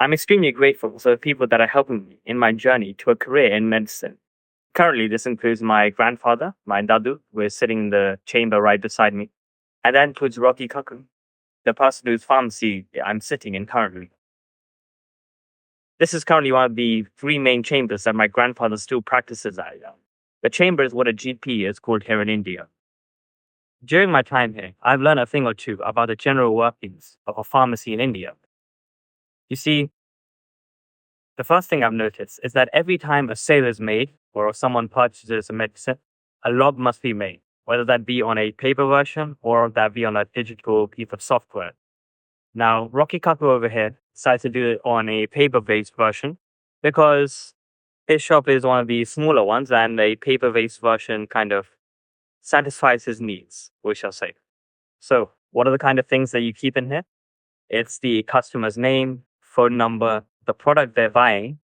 I'm extremely grateful for the people that are helping me in my journey to a career in medicine. Currently, this includes my grandfather, my dadu, who is sitting in the chamber right beside me, and that includes Rocky Kaku, the person whose pharmacy I'm sitting in currently. This is currently one of the three main chambers that my grandfather still practices at. The chamber is what a GP is called here in India. During my time here, I've learned a thing or two about the general workings of a pharmacy in India. You see, the first thing I've noticed is that every time a sale is made or someone purchases a medicine, a log must be made, whether that be on a paper version or that be on a digital piece of software. Now, Rocky Kaku over here decided to do it on a paper-based version because his shop is one of the smaller ones and a paper-based version kind of satisfies his needs, we shall say. So, what are the kind of things that you keep in here? It's the customer's name, phone number, the product they're buying,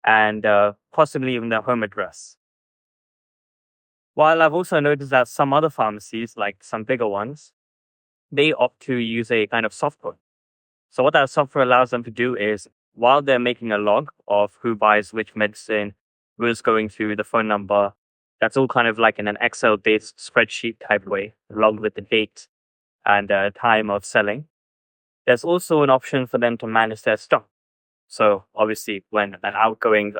and possibly even their home address. While I've also noticed that some other pharmacies, like some bigger ones, they opt to use a kind of software. So what that software allows them to do is, while they're making a log of who buys which medicine, who's going through the phone number, that's all kind of like in an Excel-based spreadsheet type way, log with the date and time of selling. There's also an option for them to manage their stock. So obviously, when an outgoing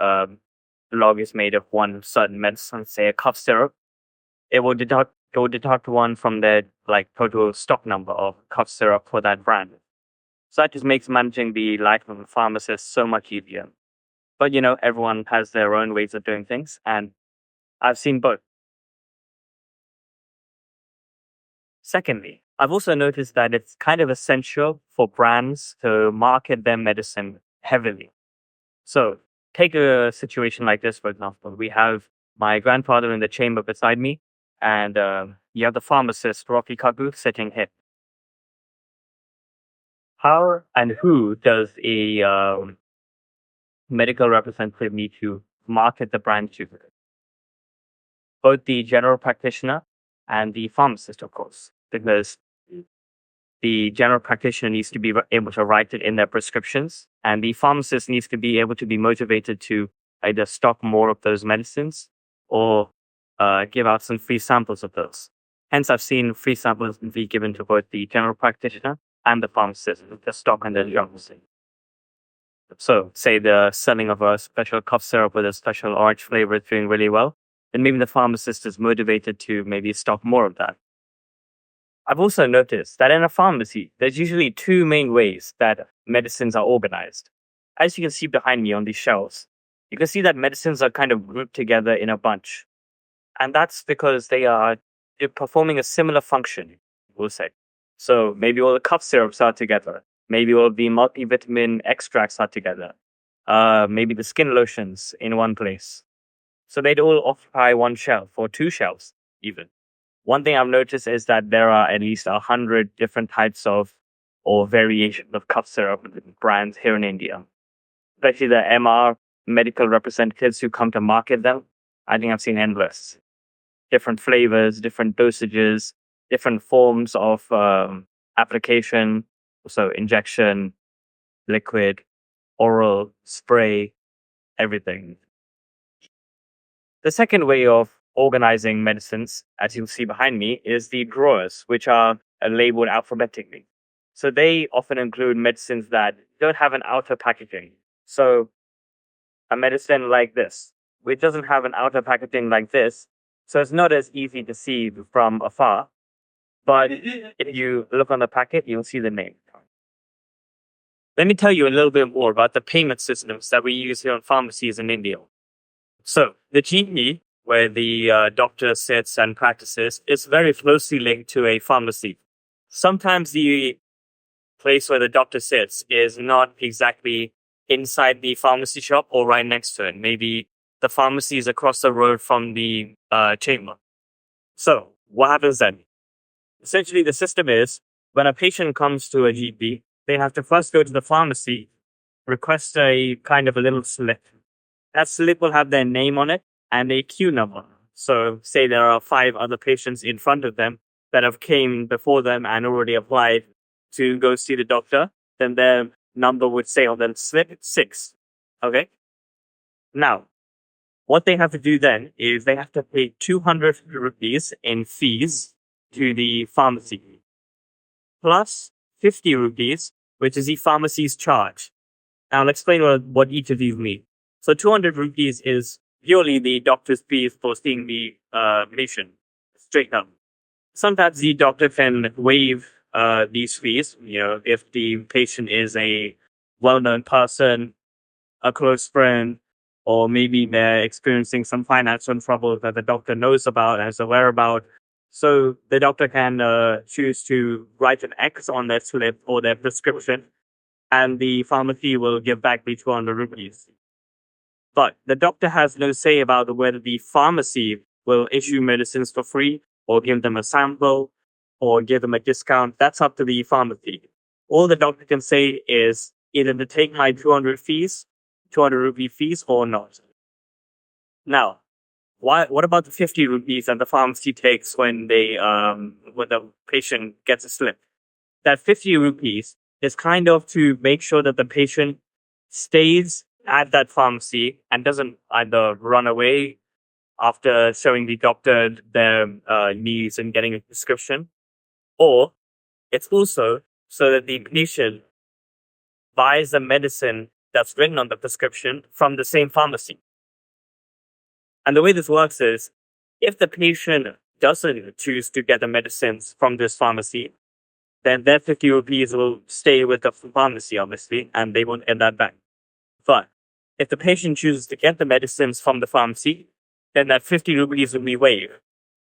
log is made of one certain medicine, say a cough syrup, it will deduct one from their like total stock number of cough syrup for that brand. So that just makes managing the life of a pharmacist so much easier. But everyone has their own ways of doing things, and I've seen both. Secondly, I've also noticed that it's kind of essential for brands to market their medicine heavily. So take a situation like this, for example. We have my grandfather in the chamber beside me, and you have the pharmacist, Rocky Kagu, sitting here. How and who does a medical representative need to market the brand to? Both the general practitioner and the pharmacist, of course, because the general practitioner needs to be able to write it in their prescriptions, and the pharmacist needs to be able to be motivated to either stock more of those medicines or give out some free samples of those. Hence, I've seen free samples be given to both the general practitioner and the pharmacist, the stock and the drugs. So, say the selling of a special cough syrup with a special orange flavor is doing really well, then maybe the pharmacist is motivated to maybe stock more of that. I've also noticed that in a pharmacy, there's usually two main ways that medicines are organized. As you can see behind me on these shelves, you can see that medicines are kind of grouped together in a bunch. And that's because they're performing a similar function, we'll say. So maybe all the cough syrups are together. Maybe all the multivitamin extracts are together. Maybe the skin lotions in one place. So they'd all occupy one shelf or two shelves even. One thing I've noticed is that there are at least 100 different types of or variations of cough syrup brands here in India. Especially the MR medical representatives who come to market them. I think I've seen endless. Different flavors, different dosages, different forms of application. So injection, liquid, oral, spray, everything. The second way of organizing medicines, as you'll see behind me, is the drawers, which are labeled alphabetically. So they often include medicines that don't have an outer packaging. So a medicine like this, which doesn't have an outer packaging like this, so it's not as easy to see from afar. But if you look on the packet, you'll see the name. Let me tell you a little bit more about the payment systems that we use here in pharmacies in India. So the GP, where the doctor sits and practices, is very closely linked to a pharmacy. Sometimes the place where the doctor sits is not exactly inside the pharmacy shop or right next to it. Maybe the pharmacy is across the road from the chamber. So what happens then? Essentially, the system is when a patient comes to a GP, they have to first go to the pharmacy, request a kind of a little slip. That slip will have their name on it and a queue number. So say there are 5 other patients in front of them that have came before them and already applied to go see the doctor, then their number would say on the slip 6. Okay. Now, what they have to do then is they have to pay 200 rupees in fees to the pharmacy, plus 50 rupees, which is the pharmacy's charge. Now, I'll explain what each of these mean. So 200 rupees is purely the doctor's fees for seeing the patient straight up. Sometimes the doctor can waive these fees, if the patient is a well-known person, a close friend, or maybe they're experiencing some financial trouble that the doctor knows about and is aware about. So the doctor can choose to write an X on their slip or their prescription, and the pharmacy will give back the 200 rupees. But the doctor has no say about whether the pharmacy will issue medicines for free or give them a sample or give them a discount. That's up to the pharmacy. All the doctor can say is either to take my 200 rupee fees or not. Now, what about the 50 rupees that the pharmacy takes when the patient gets a slip? That 50 rupees is kind of to make sure that the patient stays at that pharmacy and doesn't either run away after showing the doctor their needs and getting a prescription, or it's also so that the patient buys the medicine that's written on the prescription from the same pharmacy. And the way this works is, if the patient doesn't choose to get the medicines from this pharmacy, then their 50 rupees will stay with the pharmacy, obviously, and they won't get that back. But if the patient chooses to get the medicines from the pharmacy, then that 50 rupees will be waived.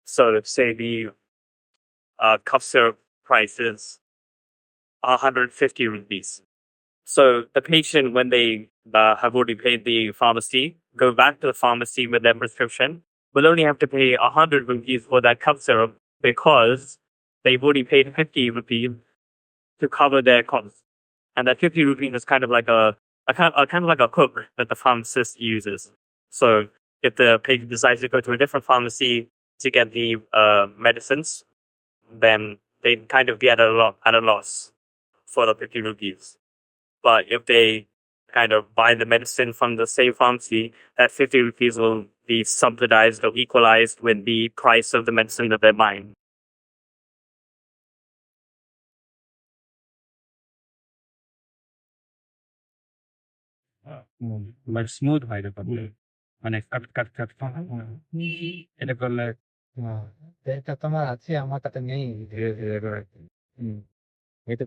So say the cough syrup price is 150 rupees. So the patient, when they have already paid the pharmacy, go back to the pharmacy with their prescription, will only have to pay 100 rupees for that cough syrup because they've already paid 50 rupees to cover their costs. And that 50 rupees is kind of like a kind of like a hook that the pharmacist uses. So if the patient decides to go to a different pharmacy to get the medicines, then they kind of get at a loss for the 50 rupees. But if they kind of buy the medicine from the same pharmacy, that 50 rupees will be subsidized or equalized with the price of the medicine that they're buying. But smooth হয় ব্যাপারটা মানে কাট কাট কাট এটা করলে এটা তোমার আছে আমার কাছে নেই ধীরে ধীরে করে এটা